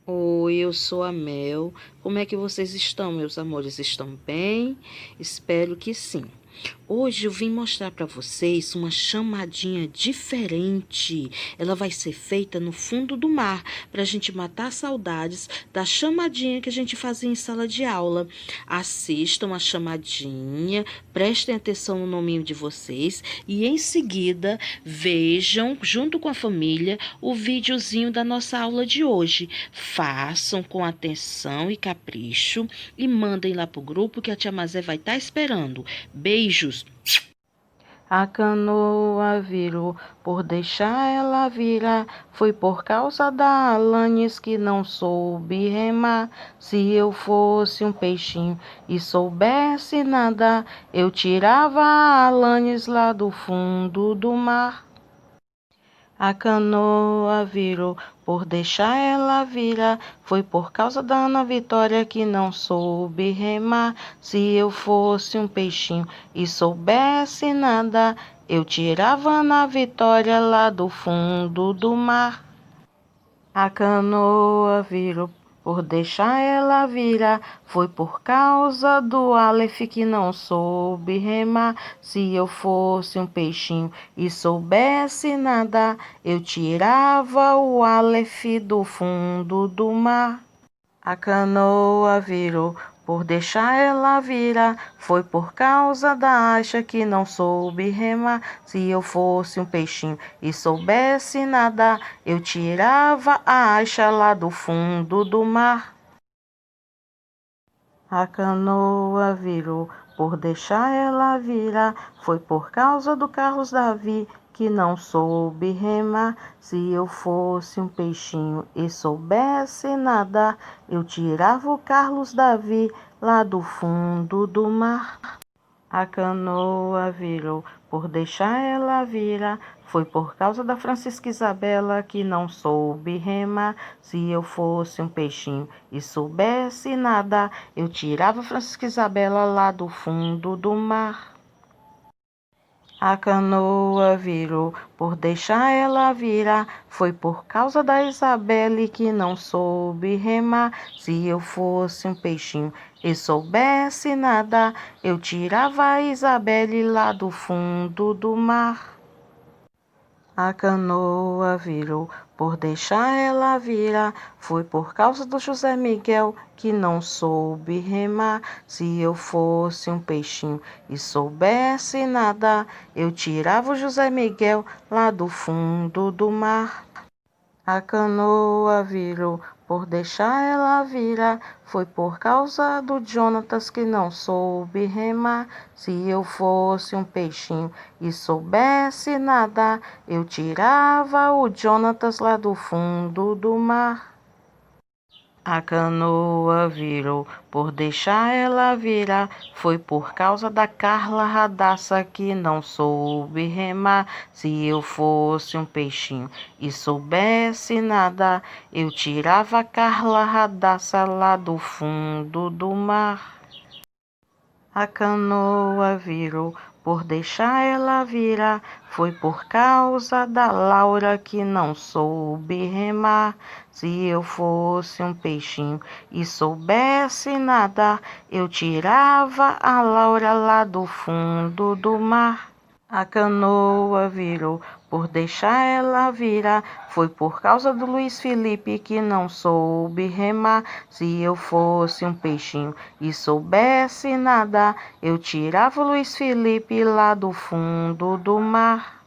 Oi, eu sou a Mel. Como é que vocês estão, meus amores? Estão bem? Espero que sim. Hoje eu vim mostrar para vocês uma chamadinha diferente. Ela vai ser feita no fundo do mar, para a gente matar saudades da chamadinha que a gente fazia em sala de aula. Assistam a chamadinha, prestem atenção no nominho de vocês e em seguida vejam, junto com a família, o videozinho da nossa aula de hoje. Façam com atenção e capricho e mandem lá pro grupo que a tia Mazé vai estar esperando. Beijos! A canoa virou, por deixar ela virar, foi por causa da Alanis que não soube remar. Se eu fosse um peixinho e soubesse nadar, eu tirava a Alanis lá do fundo do mar. A canoa virou, por deixar ela virar, foi por causa da Ana Vitória que não soube remar. Se eu fosse um peixinho e soubesse nadar, eu tirava a Ana Vitória lá do fundo do mar. A canoa virou, por deixar ela virar, foi por causa do Aleph que não soube remar. Se eu fosse um peixinho e soubesse nadar, eu tirava o Aleph do fundo do mar. A canoa virou, por deixar ela virar, foi por causa da Aixa que não soube remar. Se eu fosse um peixinho e soubesse nadar, eu tirava a Aixa lá do fundo do mar. A canoa virou, por deixar ela virar, foi por causa do Carlos Davi que não soube remar. Se eu fosse um peixinho e soubesse nadar, eu tirava o Carlos Davi lá do fundo do mar. A canoa virou, por deixar ela virar, foi por causa da Francisca Isabela que não soube remar. Se eu fosse um peixinho e soubesse nadar, eu tirava Francisca Isabela lá do fundo do mar. A canoa virou, por deixar ela virar, foi por causa da Isabelle que não soube remar. Se eu fosse um peixinho e soubesse nadar, eu tirava a Isabelle lá do fundo do mar. A canoa virou, por deixar ela virar, foi por causa do José Miguel que não soube remar. Se eu fosse um peixinho e soubesse nadar, eu tirava o José Miguel lá do fundo do mar. A canoa virou, por deixar ela virar, foi por causa do Jonatas que não soube remar. Se eu fosse um peixinho e soubesse nadar, eu tirava o Jonatas lá do fundo do mar. A canoa virou, por deixar ela virar, foi por causa da Carla Radassa que não soube remar. Se eu fosse um peixinho e soubesse nadar, eu tirava a Carla Radassa lá do fundo do mar. A canoa virou, por deixar ela virar, foi por causa da Laura que não soube remar. Se eu fosse um peixinho e soubesse nadar, eu tirava a Laura lá do fundo do mar. A canoa virou, por deixar ela virar, foi por causa do Luiz Felipe que não soube remar. Se eu fosse um peixinho e soubesse nadar, eu tirava o Luiz Felipe lá do fundo do mar.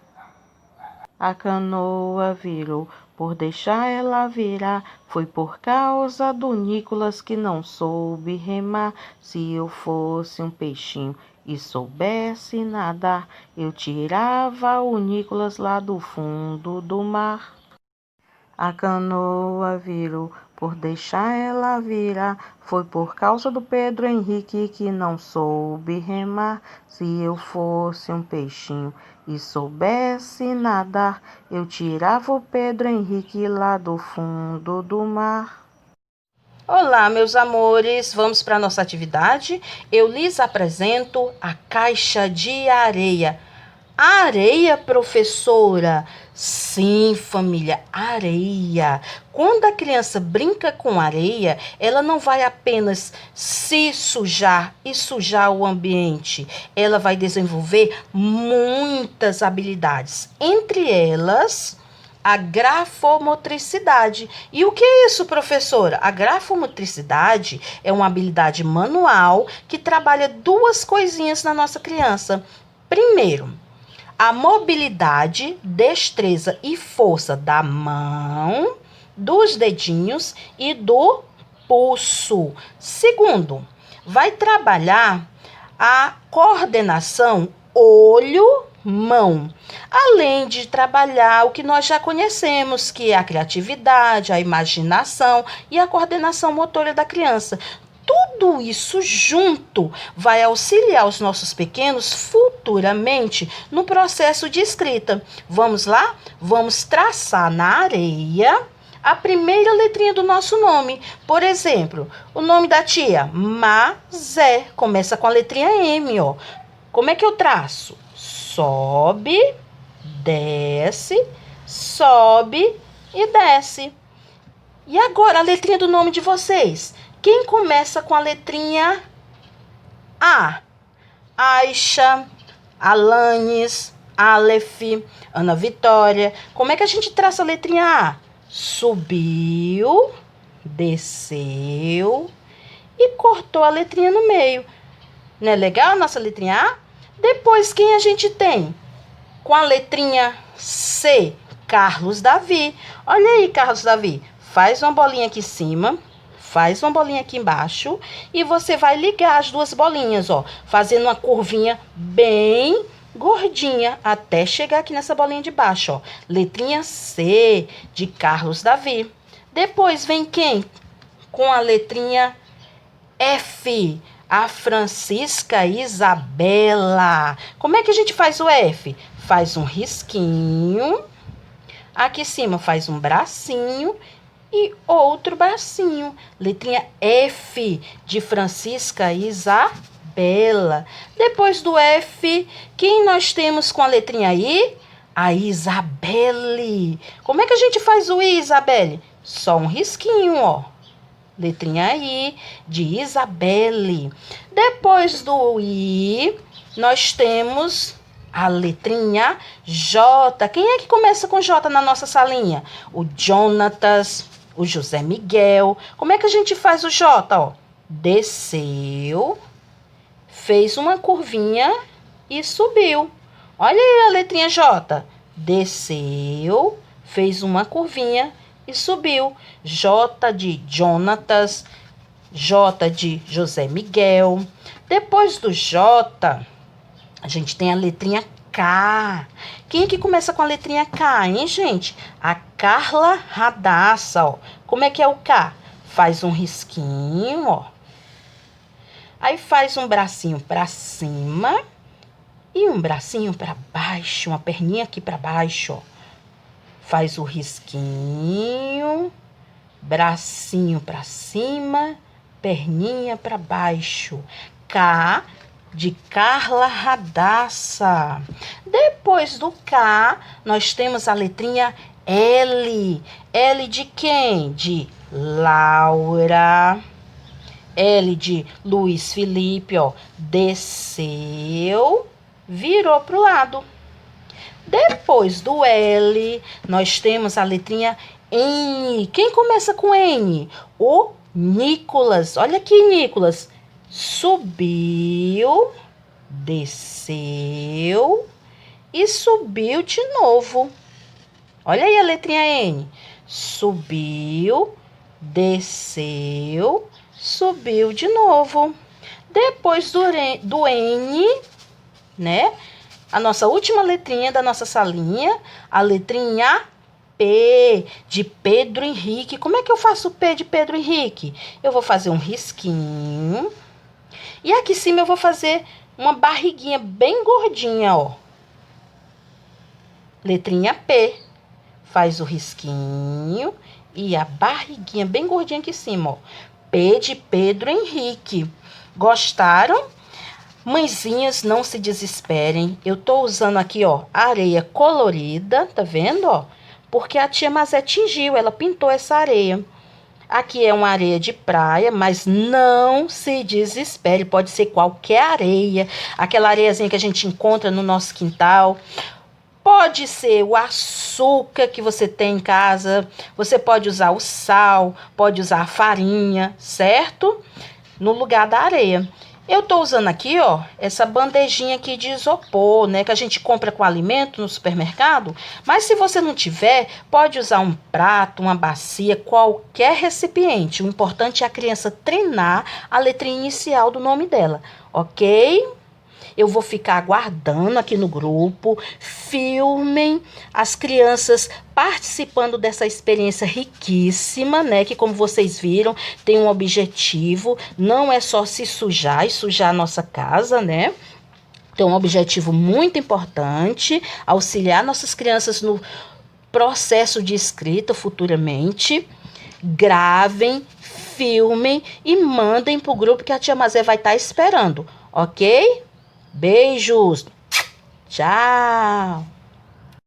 A canoa virou, por deixar ela virar, foi por causa do Nicolas que não soube remar. Se eu fosse um peixinho e soubesse nadar, eu tirava o Nicolas lá do fundo do mar. A canoa virou, por deixar ela virar, foi por causa do Pedro Henrique que não soube remar. Se eu fosse um peixinho e soubesse nadar, eu tirava o Pedro Henrique lá do fundo do mar. Olá, meus amores, vamos para a nossa atividade? Eu lhes apresento a caixa de areia. Areia, professora? Sim, família, areia. Quando a criança brinca com areia, ela não vai apenas se sujar e sujar o ambiente. Ela vai desenvolver muitas habilidades. Entre elas, a grafomotricidade. E o que é isso, professora? A grafomotricidade é uma habilidade manual que trabalha duas coisinhas na nossa criança. Primeiro, a mobilidade, destreza e força da mão, dos dedinhos e do pulso. Segundo, vai trabalhar a coordenação olho-mão, além de trabalhar o que nós já conhecemos, que é a criatividade, a imaginação e a coordenação motora da criança. Tudo isso junto vai auxiliar os nossos pequenos futuramente no processo de escrita. Vamos lá? Vamos traçar na areia a primeira letrinha do nosso nome. Por exemplo, o nome da tia, Mazé, começa com a letrinha M, ó. Como é que eu traço? Sobe, desce, sobe e desce. E agora a letrinha do nome de vocês? Quem começa com a letrinha A? Aisha, Alanis, Aleph, Ana Vitória. Como é que a gente traça a letrinha A? Subiu, desceu e cortou a letrinha no meio. Não é legal a nossa letrinha A? Depois, quem a gente tem? Com a letrinha C, Carlos Davi. Olha aí, Carlos Davi. Faz uma bolinha aqui em cima. Faz uma bolinha aqui embaixo e você vai ligar as duas bolinhas, ó, fazendo uma curvinha bem gordinha até chegar aqui nessa bolinha de baixo, ó. Letrinha C de Carlos Davi. Depois vem quem? Com a letrinha F, a Francisca Isabela. Como é que a gente faz o F? Faz um risquinho. Aqui em cima faz um bracinho e outro bracinho. Letrinha F de Francisca Isabela. Depois do F, quem nós temos com a letrinha I? A Isabelle. Como é que a gente faz o I, Isabelle? Só um risquinho, ó. Letrinha I de Isabelle. Depois do I, nós temos a letrinha J. Quem é que começa com J na nossa salinha? O Jonatas, o José Miguel. Como é que a gente faz o J? Ó? Desceu, fez uma curvinha e subiu. Olha aí a letrinha J. Desceu, fez uma curvinha e subiu. J de Jonatas, J de José Miguel. Depois do J, a gente tem a letrinha K. Quem é que começa com a letrinha K, hein, gente? A Carla Radassa, ó. Como é que é o K? Faz um risquinho, ó. Aí faz um bracinho para cima e um bracinho para baixo, uma perninha aqui para baixo, ó. Faz o risquinho, bracinho para cima, perninha para baixo. K de Carla Radassa. Depois do K, nós temos a letrinha L. L de quem? De Laura. L de Luiz Felipe, ó. Desceu, virou pro lado. Depois do L, nós temos a letrinha N. Quem começa com N? O Nicolas. Olha aqui, Nicolas. Subiu, desceu e subiu de novo. Olha aí a letrinha N. Subiu, desceu, subiu de novo. Depois do N, né? A nossa última letrinha da nossa salinha, a letrinha P de Pedro Henrique. Como é que eu faço o P de Pedro Henrique? Eu vou fazer um risquinho. E aqui em cima eu vou fazer uma barriguinha bem gordinha, ó. Letrinha P. Faz o risquinho e a barriguinha bem gordinha aqui em cima, ó. P de Pedro Henrique. Gostaram? Mãezinhas, não se desesperem. Eu tô usando aqui, ó, areia colorida, tá vendo, ó? Porque a tia Mazé tingiu, ela pintou essa areia. Aqui é uma areia de praia, mas não se desespere, pode ser qualquer areia, aquela areiazinha que a gente encontra no nosso quintal. Pode ser o açúcar que você tem em casa, você pode usar o sal, pode usar a farinha, certo? No lugar da areia. Eu tô usando aqui, ó, essa bandejinha aqui de isopor, né, que a gente compra com alimento no supermercado. Mas se você não tiver, pode usar um prato, uma bacia, qualquer recipiente. O importante é a criança treinar a letrinha inicial do nome dela, ok? Eu vou ficar aguardando aqui no grupo. Filmem as crianças participando dessa experiência riquíssima, né? Que, como vocês viram, tem um objetivo. Não é só se sujar e sujar a nossa casa, né? Tem um objetivo muito importante, auxiliar nossas crianças no processo de escrita futuramente. Gravem, filmem e mandem para o grupo que a tia Mazé vai estar esperando, ok? Beijos. Tchau.